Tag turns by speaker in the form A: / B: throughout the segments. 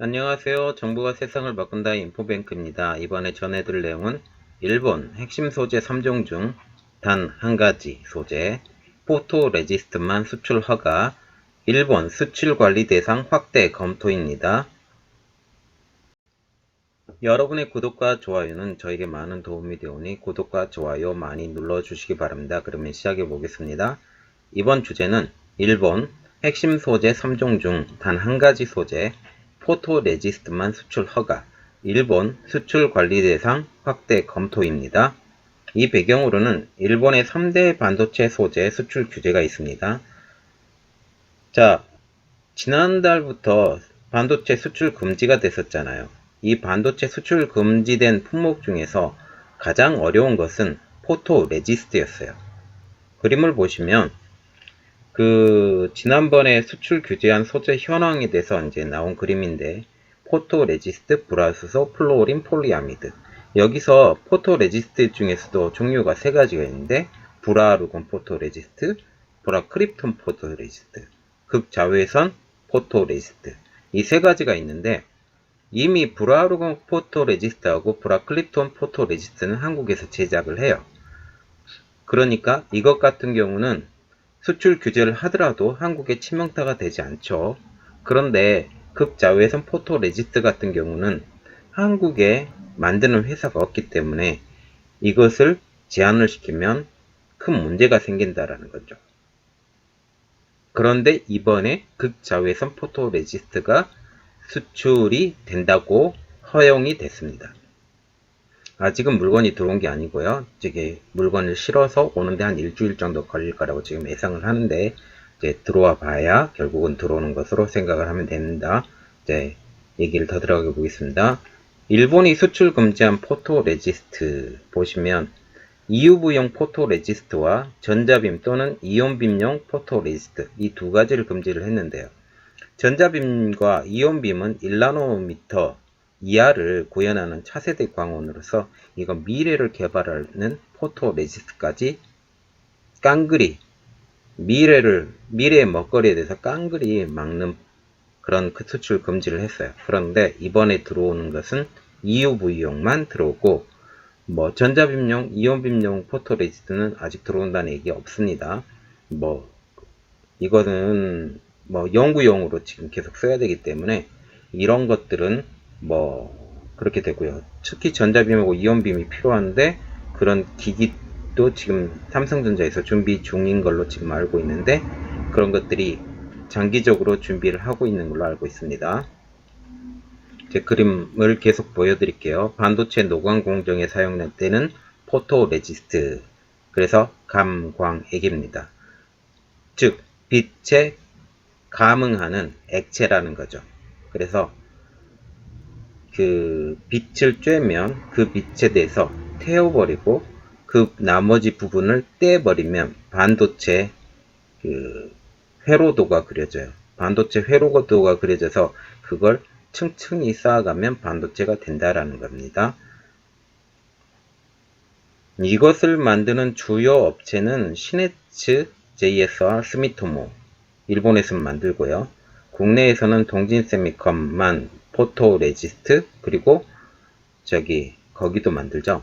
A: 안녕하세요. 정부가 세상을 바꾼다 인포뱅크입니다. 이번에 전해드릴 내용은 일본 핵심 소재 3종 중 단 한 가지 소재 포토레지스트만 수출 허가, 일본 수출 관리 대상 확대 검토입니다. 여러분의 구독과 좋아요는 저에게 많은 도움이 되오니 구독과 좋아요 많이 눌러주시기 바랍니다. 그러면 시작해 보겠습니다. 이번 주제는 일본 핵심 소재 3종 중 단 한 가지 소재 포토레지스트만 수출 허가, 일본 수출 관리 대상 확대 검토입니다. 이 배경으로는 일본의 3대 반도체 소재 수출 규제가 있습니다. 자, 지난달부터 반도체 수출 금지가 됐었잖아요. 이 반도체 수출 금지된 품목 중에서 가장 어려운 것은 포토레지스트였어요. 그림을 보시면 지난번에 수출 규제한 소재 현황에 대해서 이제 나온 그림인데, 포토레지스트, 불화수소, 플로린, 폴리아미드. 여기서 포토레지스트 중에서도 종류가 세 가지가 있는데, 불화루건 포토레지스트, 불화크립톤 포토레지스트, 극자외선 포토레지스트. 이 세 가지가 있는데, 이미 불화루건 포토레지스트하고 불화클립톤 포토레지스트는 한국에서 제작을 해요. 그러니까 이것 같은 경우는 수출 규제를 하더라도 한국에 치명타가 되지 않죠. 그런데 극자외선 포토레지스트 같은 경우는 한국에 만드는 회사가 없기 때문에 이것을 제한을 시키면 큰 문제가 생긴다라는 거죠. 그런데 이번에 극자외선 포토레지스트가 수출이 된다고 허용이 됐습니다. 아직은 물건이 들어온 게 아니고요. 이게 물건을 실어서 오는데 한 일주일 정도 걸릴 거라고 지금 예상을 하는데, 이제 들어와 봐야 결국은 들어오는 것으로 생각을 하면 됩니다. 이제 얘기를 더 들어가 보겠습니다. 일본이 수출 금지한 포토레지스트 보시면 EUV용 포토레지스트와 전자빔 또는 이온빔용 포토레지스트 이 두 가지를 금지를 했는데요. 전자빔과 이온빔은 1나노미터 이하를 구현하는 차세대 광원으로서 이건 미래를 개발하는 포토레지스트까지 깡그리 미래의 먹거리에 대해서 깡그리 막는 그런 수출 금지를 했어요. 그런데 이번에 들어오는 것은 EUV용만 들어오고 전자빔용, 이온빔용 포토레지스트는 아직 들어온다는 얘기 없습니다. 이거는 연구용으로 지금 계속 써야 되기 때문에 이런 것들은 그렇게 되고요. 특히 전자빔하고 이온빔이 필요한데 그런 기기도 지금 삼성전자에서 준비 중인 걸로 지금 알고 있는데 그런 것들이 장기적으로 준비를 하고 있는 걸로 알고 있습니다. 제 그림을 계속 보여드릴게요. 반도체 노광 공정에 사용되는 포토레지스트, 그래서 감광액입니다. 즉 빛에 감응하는 액체라는 거죠. 그래서 그 빛을 쬐면 그 빛에 대해서 태워버리고 그 나머지 부분을 떼버리면 반도체 회로도가 그려져요. 반도체 회로도가 그려져서 그걸 층층이 쌓아가면 반도체가 된다라는 겁니다. 이것을 만드는 주요 업체는 시네츠, JS와 스미토모, 일본에서 만들고요. 국내에서는 동진세미컴만 포토레지스트, 그리고 거기도 만들죠.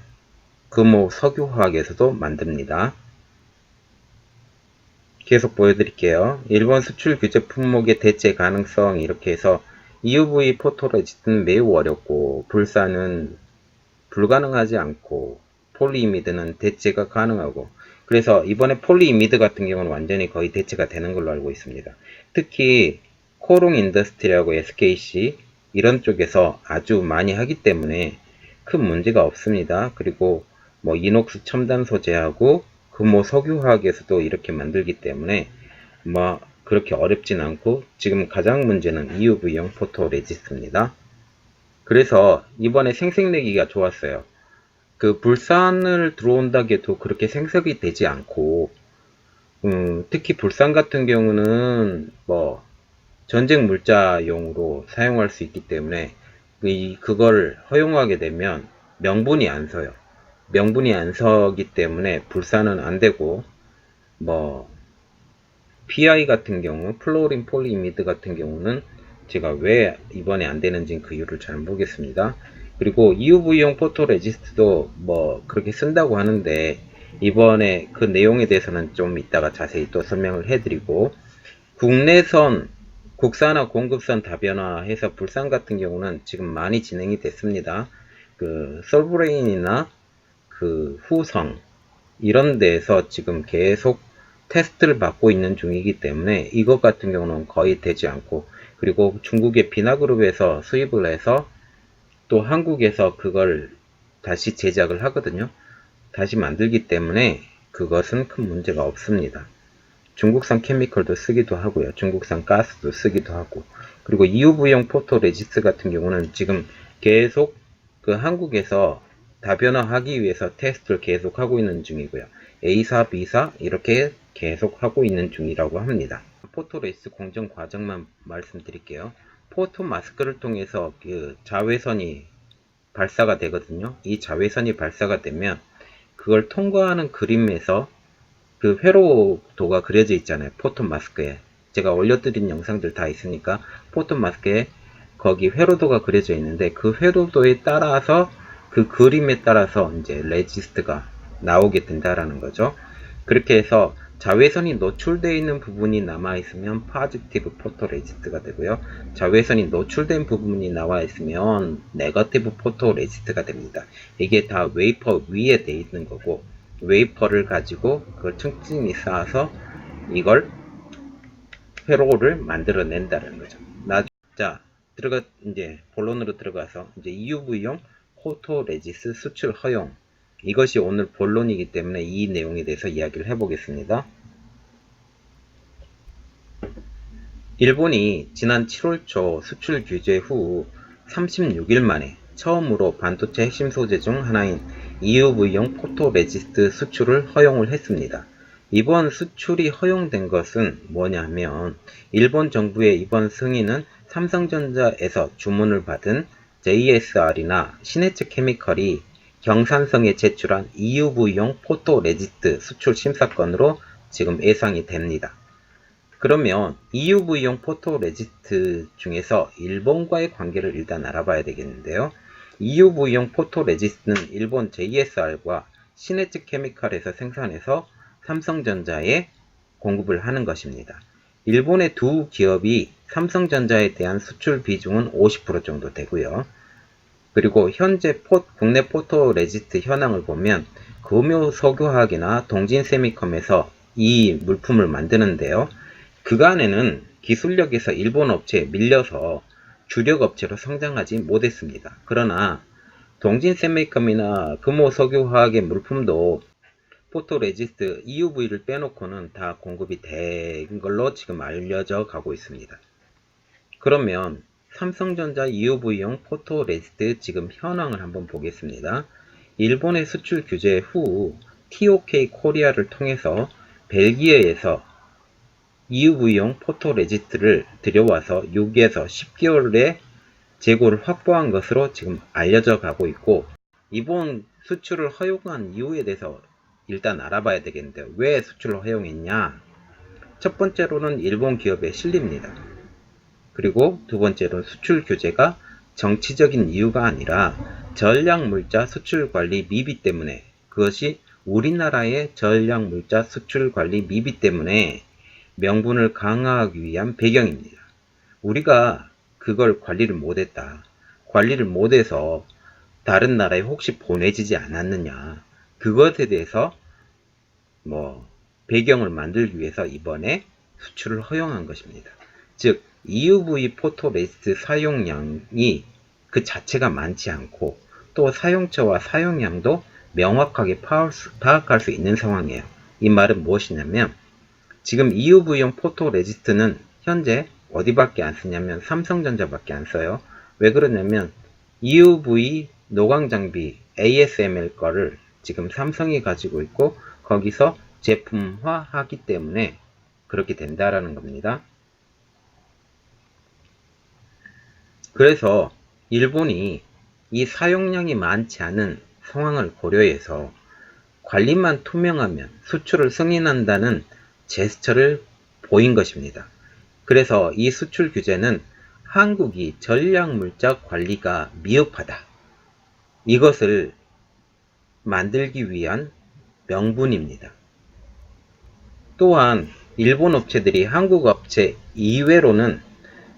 A: 금호 석유화학에서도 만듭니다. 계속 보여드릴게요. 일본 수출 규제 품목의 대체 가능성, 이렇게 해서 EUV 포토레지스트는 매우 어렵고 불사는 불가능하지 않고 폴리이미드는 대체가 가능하고, 그래서 이번에 폴리이미드 같은 경우는 완전히 거의 대체가 되는 걸로 알고 있습니다. 특히 코롱 인더스트리하고 SKC 이런 쪽에서 아주 많이 하기 때문에 큰 문제가 없습니다. 그리고 이녹스 첨단 소재하고 금호 석유화학에서도 이렇게 만들기 때문에 그렇게 어렵진 않고, 지금 가장 문제는 EUV용 포토레지스트입니다. 그래서 이번에 생색내기가 좋았어요. 불산을 들어온다고 해도 그렇게 생색이 되지 않고, 특히 불산 같은 경우는 전쟁 물자용으로 사용할 수 있기 때문에 그걸 허용하게 되면 명분이 안 서요. 명분이 안 서기 때문에 불산은 안 되고, PI 같은 경우, 플로린 폴리이미드 같은 경우는 제가 왜 이번에 안 되는지는 그 이유를 잘 모르겠습니다. 그리고 EUV용 포토레지스트도 뭐 그렇게 쓴다고 하는데 이번에 그 내용에 대해서는 좀 이따가 자세히 또 설명을 해드리고, 국내선 국산화 공급선 다변화해서 불산 같은 경우는 지금 많이 진행이 됐습니다. 그 솔브레인이나 그 후성 이런 데에서 지금 계속 테스트를 받고 있는 중이기 때문에 이것 같은 경우는 거의 되지 않고, 그리고 중국의 비나그룹에서 수입을 해서 또 한국에서 그걸 다시 제작을 하거든요. 다시 만들기 때문에 그것은 큰 문제가 없습니다. 중국산 케미컬도 쓰기도 하고요. 중국산 가스도 쓰기도 하고. 그리고 EUV용 포토레지스트 같은 경우는 지금 계속 그 한국에서 다변화하기 위해서 테스트를 계속 하고 있는 중이고요. A사, B사 이렇게 계속 하고 있는 중이라고 합니다. 포토레지스트 공정 과정만 말씀드릴게요. 포토 마스크를 통해서 그 자외선이 발사가 되거든요. 이 자외선이 발사가 되면 그걸 통과하는 그림에서 그 회로도가 그려져 있잖아요. 포톤 마스크에. 제가 올려드린 영상들 다 있으니까 포톤 마스크에 거기 회로도가 그려져 있는데 그 회로도에 따라서 그 그림에 따라서 이제 레지스트가 나오게 된다라는 거죠. 그렇게 해서 자외선이 노출되어 있는 부분이 남아있으면 포지티브 포토레지스트가 되고요. 자외선이 노출된 부분이 나와 있으면 네거티브 포토레지스트가 됩니다. 이게 다 웨이퍼 위에 되어 있는 거고, 웨이퍼를 가지고 그걸 층층이 쌓아서 이걸 회로를 만들어낸다는 거죠. 자, 이제 본론으로 들어가서 이제 EUV용 포토레지스 수출 허용, 이것이 오늘 본론이기 때문에 이 내용에 대해서 이야기를 해보겠습니다. 일본이 지난 7월 초 수출 규제 후 36일 만에 처음으로 반도체 핵심 소재 중 하나인 EUV용 포토레지스트 수출을 허용을 했습니다. 이번 수출이 허용된 것은 뭐냐면, 일본 정부의 이번 승인은 삼성전자에서 주문을 받은 JSR이나 시네츠 케미컬이 경산성에 제출한 EUV용 포토레지스트 수출 심사건으로 지금 예상이 됩니다. 그러면 EUV용 포토레지스트 중에서 일본과의 관계를 일단 알아봐야 되겠는데요. EUV용 포토레지스트는 일본 JSR과 시네츠 케미칼에서 생산해서 삼성전자에 공급을 하는 것입니다. 일본의 두 기업이 삼성전자에 대한 수출 비중은 50% 정도 되고요. 그리고 현재 국내 포토레지스트 현황을 보면 금요 석유화학이나 동진세미컴에서 이 물품을 만드는데요. 그간에는 기술력에서 일본 업체에 밀려서 주력 업체로 성장하지 못했습니다. 그러나 동진세미컴이나 금호석유화학의 물품도 포토레지스트 EUV를 빼놓고는 다 공급이 된 걸로 지금 알려져 가고 있습니다. 그러면 삼성전자 EUV용 포토레지스트 지금 현황을 한번 보겠습니다. 일본의 수출 규제 후 TOK 코리아를 통해서 벨기에에서 EUV용 포토레지스트를 들여와서 6에서 10개월에 재고를 확보한 것으로 지금 알려져 가고 있고, 이번 수출을 허용한 이유에 대해서 일단 알아봐야 되겠는데요. 왜 수출을 허용했냐? 첫 번째로는 일본 기업의 실리입니다. 그리고 두 번째로는 수출 규제가 정치적인 이유가 아니라 전략물자 수출 관리 미비 때문에, 그것이 우리나라의 전략물자 수출 관리 미비 때문에 명분을 강화하기 위한 배경입니다. 우리가 그걸 관리를 못했다. 관리를 못해서 다른 나라에 혹시 보내지지 않았느냐. 그것에 대해서 배경을 만들기 위해서 이번에 수출을 허용한 것입니다. 즉 EUV 포토레지스트 사용량이 그 자체가 많지 않고 또 사용처와 사용량도 명확하게 파악할 수 있는 상황이에요. 이 말은 무엇이냐면, 지금 EUV용 포토레지스트는 현재 어디밖에 안 쓰냐면 삼성전자밖에 안 써요. 왜 그러냐면 EUV 노광장비 ASML 거를 지금 삼성이 가지고 있고 거기서 제품화하기 때문에 그렇게 된다라는 겁니다. 그래서 일본이 이 사용량이 많지 않은 상황을 고려해서 관리만 투명하면 수출을 승인한다는 제스처를 보인 것입니다. 그래서 이 수출 규제는 한국이 전략물자 관리가 미흡하다. 이것을 만들기 위한 명분입니다. 또한 일본 업체들이 한국 업체 이외로는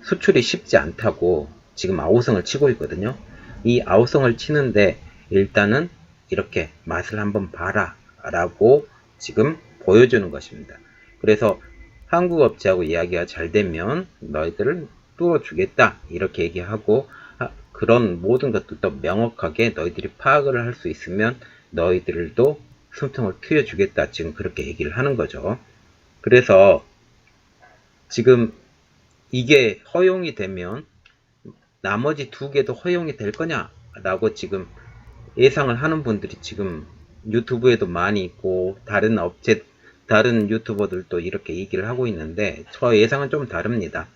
A: 수출이 쉽지 않다고 지금 아우성을 치고 있거든요. 이 아우성을 치는데 일단은 이렇게 맛을 한번 봐라 라고 지금 보여주는 것입니다. 그래서 한국 업체하고 이야기가 잘 되면 너희들을 뚫어주겠다 이렇게 얘기하고, 그런 모든 것들도 명확하게 너희들이 파악을 할 수 있으면 너희들도 숨통을 트여주겠다, 지금 그렇게 얘기를 하는 거죠. 그래서 지금 이게 허용이 되면 나머지 두 개도 허용이 될 거냐 라고 지금 예상을 하는 분들이 지금 유튜브에도 많이 있고, 다른 유튜버들도 이렇게 얘기를 하고 있는데, 저 예상은 좀 다릅니다.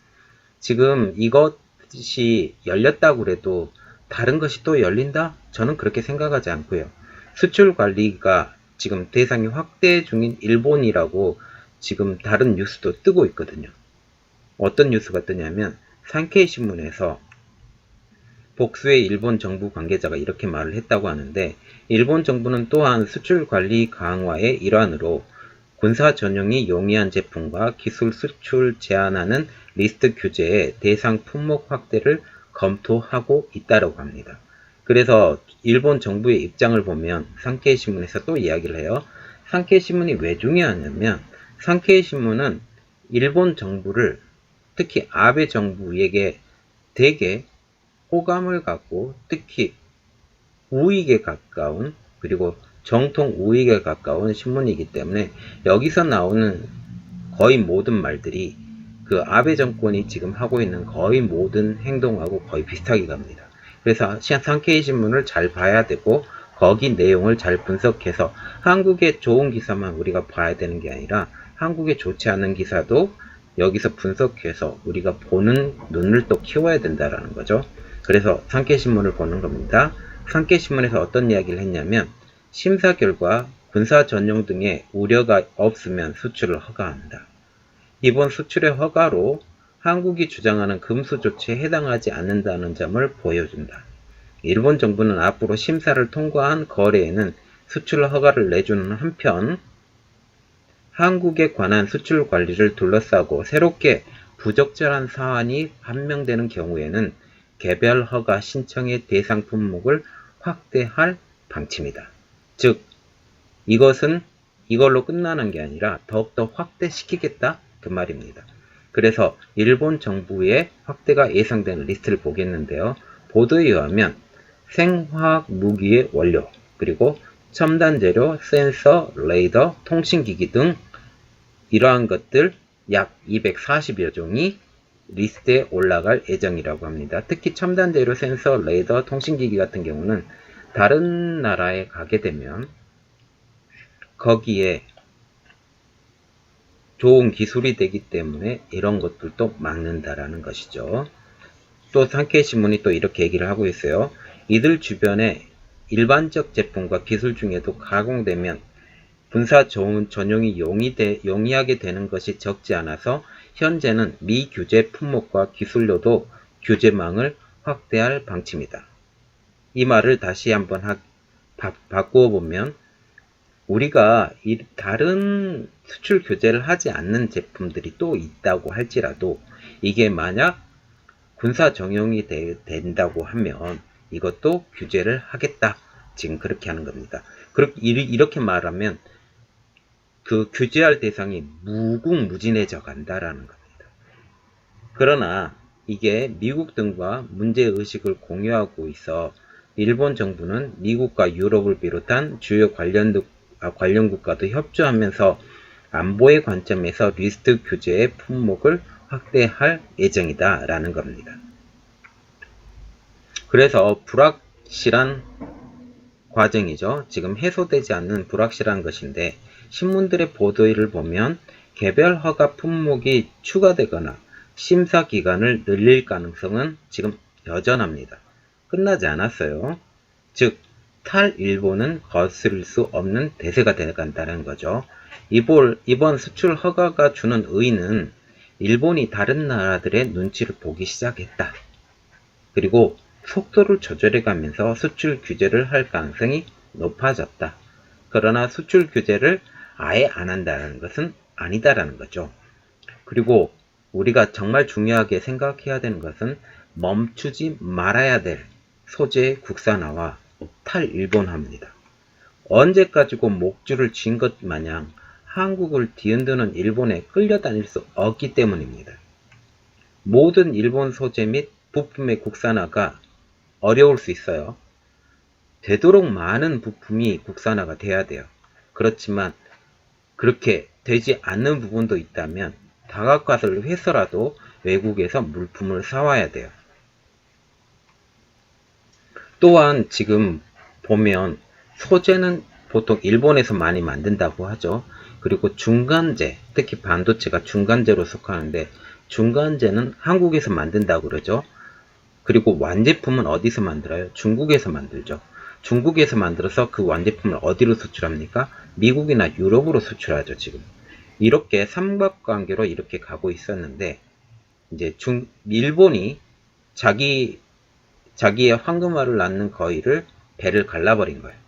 A: 지금 이것이 열렸다고 해도 다른 것이 또 열린다? 저는 그렇게 생각하지 않고요. 수출 관리가 지금 대상이 확대 중인 일본이라고 지금 다른 뉴스도 뜨고 있거든요. 어떤 뉴스가 뜨냐면 산케이 신문에서 복수의 일본 정부 관계자가 이렇게 말을 했다고 하는데, 일본 정부는 또한 수출 관리 강화의 일환으로 군사 전용이 용이한 제품과 기술 수출 제한하는 리스트 규제의 대상 품목 확대를 검토하고 있다고 합니다. 그래서 일본 정부의 입장을 보면 산케이 신문에서 또 이야기를 해요. 산케이 신문이 왜 중요하냐면, 산케이 신문은 일본 정부를, 특히 아베 정부에게 되게 호감을 갖고, 특히 우익에 가까운, 그리고 정통 우익에 가까운 신문이기 때문에 여기서 나오는 거의 모든 말들이 그 아베 정권이 지금 하고 있는 거의 모든 행동하고 거의 비슷하게 갑니다. 그래서 산케이 신문을 잘 봐야 되고, 거기 내용을 잘 분석해서 한국의 좋은 기사만 우리가 봐야 되는 게 아니라 한국에 좋지 않은 기사도 여기서 분석해서 우리가 보는 눈을 또 키워야 된다라는 거죠. 그래서 산케이 신문을 보는 겁니다. 산케이 신문에서 어떤 이야기를 했냐면, 심사 결과 군사 전용 등의 우려가 없으면 수출을 허가한다. 이번 수출의 허가로 한국이 주장하는 금수 조치에 해당하지 않는다는 점을 보여준다. 일본 정부는 앞으로 심사를 통과한 거래에는 수출 허가를 내주는 한편, 한국에 관한 수출 관리를 둘러싸고 새롭게 부적절한 사안이 판명되는 경우에는 개별 허가 신청의 대상 품목을 확대할 방침이다. 즉, 이것은 이걸로 끝나는 게 아니라 더욱더 확대시키겠다, 그 말입니다. 그래서 일본 정부의 확대가 예상되는 리스트를 보겠는데요. 보도에 의하면 생화학 무기의 원료, 그리고 첨단 재료, 센서, 레이더, 통신기기 등 이러한 것들 약 240여 종이 리스트에 올라갈 예정이라고 합니다. 특히 첨단 재료, 센서, 레이더, 통신기기 같은 경우는 다른 나라에 가게 되면 거기에 좋은 기술이 되기 때문에 이런 것들도 막는다라는 것이죠. 또 산케이 신문이 또 이렇게 얘기를 하고 있어요. 이들 주변에 일반적 제품과 기술 중에도 가공되면 군사 전용이 용이하게 되는 것이 적지 않아서 현재는 미규제 품목과 기술료도 규제망을 확대할 방침이다. 이 말을 다시 한번 바꾸어 보면, 우리가 다른 수출 규제를 하지 않는 제품들이 또 있다고 할지라도 이게 만약 군사 전용이 된다고 하면 이것도 규제를 하겠다, 지금 그렇게 하는 겁니다. 이렇게 말하면 그 규제할 대상이 무궁무진해져 간다라는 겁니다. 그러나 이게 미국 등과 문제의식을 공유하고 있어 일본 정부는 미국과 유럽을 비롯한 주요 관련 국가도 협조하면서 안보의 관점에서 리스트 규제의 품목을 확대할 예정이다 라는 겁니다. 그래서 불확실한 과정이죠. 지금 해소되지 않는 불확실한 것인데, 신문들의 보도를 보면 개별 허가 품목이 추가되거나 심사 기간을 늘릴 가능성은 지금 여전합니다. 끝나지 않았어요. 즉, 탈일본은 거스를 수 없는 대세가 되어간다는 거죠. 이번 수출 허가가 주는 의의는 일본이 다른 나라들의 눈치를 보기 시작했다. 그리고 속도를 조절해 가면서 수출 규제를 할 가능성이 높아졌다. 그러나 수출 규제를 아예 안 한다는 것은 아니다라는 거죠. 그리고 우리가 정말 중요하게 생각해야 되는 것은 멈추지 말아야 될 소재의 국산화와 탈일본화입니다. 언제까지고 목줄을 쥔 것 마냥 한국을 뒤흔드는 일본에 끌려다닐 수 없기 때문입니다. 모든 일본 소재 및 부품의 국산화가 어려울 수 있어요. 되도록 많은 부품이 국산화가 돼야 돼요. 그렇지만 그렇게 되지 않는 부분도 있다면 다각화를 해서라도 외국에서 물품을 사와야 돼요. 또한 지금 보면 소재는 보통 일본에서 많이 만든다고 하죠. 그리고 중간재, 특히 반도체가 중간재로 속하는데 중간재는 한국에서 만든다고 그러죠. 그리고 완제품은 어디서 만들어요? 중국에서 만들죠. 중국에서 만들어서 그 완제품을 어디로 수출합니까? 미국이나 유럽으로 수출하죠, 지금. 이렇게 삼각관계로 이렇게 가고 있었는데, 이제 일본이 자기의 황금알을 낳는 거위를 배를 갈라버린 거예요.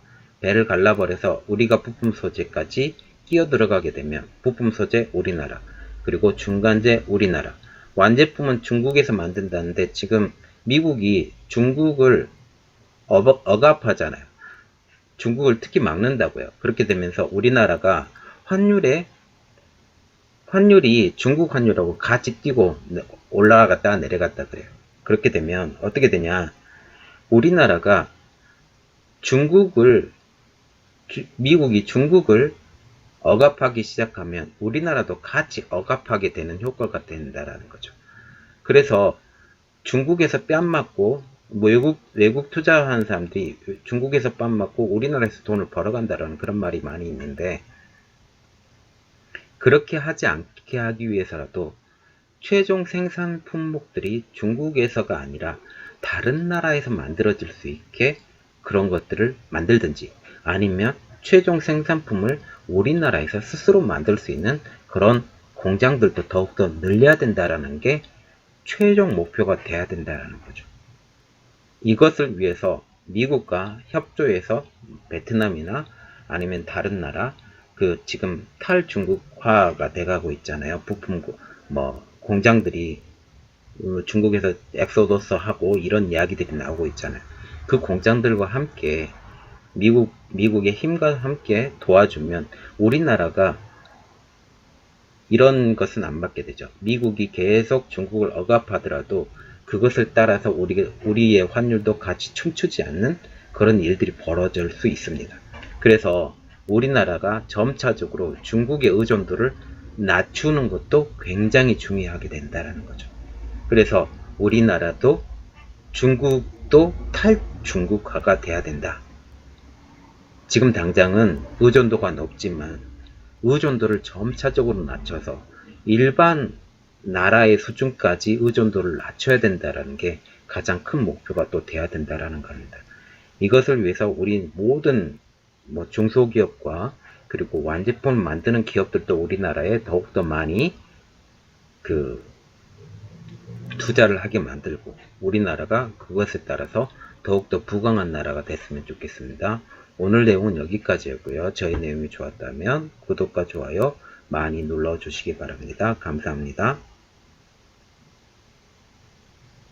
A: 배를 갈라버려서 우리가 부품 소재까지 끼어 들어가게 되면 부품 소재 우리나라, 그리고 중간재 우리나라, 완제품은 중국에서 만든다는데 지금 미국이 중국을 억압하잖아요. 중국을 특히 막는다고요. 그렇게 되면서 우리나라가 환율이 중국 환율하고 같이 뛰고 올라갔다 내려갔다 그래요. 그렇게 되면 어떻게 되냐? 우리나라가 미국이 중국을 억압하기 시작하면 우리나라도 같이 억압하게 되는 효과가 된다라는 거죠. 그래서 중국에서 뺨 맞고 외국 투자하는 사람들이 중국에서 뺨 맞고 우리나라에서 돈을 벌어간다라는 그런 말이 많이 있는데, 그렇게 하지 않게 하기 위해서라도 최종 생산 품목들이 중국에서가 아니라 다른 나라에서 만들어질 수 있게 그런 것들을 만들든지, 아니면 최종 생산품을 우리나라에서 스스로 만들 수 있는 그런 공장들도 더욱더 늘려야 된다라는 게 최종 목표가 돼야 된다는 거죠. 이것을 위해서 미국과 협조해서 베트남이나 아니면 다른 나라, 지금 탈중국화가 돼가고 있잖아요. 부품 공장들이 중국에서 엑소더스 하고 이런 이야기들이 나오고 있잖아요. 그 공장들과 함께 미국의 힘과 함께 도와주면 우리나라가 이런 것은 안 받게 되죠. 미국이 계속 중국을 억압하더라도 그것을 따라서 우리의 환율도 같이 춤추지 않는 그런 일들이 벌어질 수 있습니다. 그래서 우리나라가 점차적으로 중국의 의존도를 낮추는 것도 굉장히 중요하게 된다는 거죠. 그래서 우리나라도 중국도 탈중국화가 돼야 된다. 지금 당장은 의존도가 높지만 의존도를 점차적으로 낮춰서 일반 나라의 수준까지 의존도를 낮춰야 된다는 게 가장 큰 목표가 또 돼야 된다는 겁니다. 이것을 위해서 우리 모든 중소기업과 그리고 완제품을 만드는 기업들도 우리나라에 더욱더 많이 투자를 하게 만들고 우리나라가 그것에 따라서 더욱더 부강한 나라가 됐으면 좋겠습니다. 오늘 내용은 여기까지였고요. 저희 내용이 좋았다면 구독과 좋아요 많이 눌러주시기 바랍니다. 감사합니다.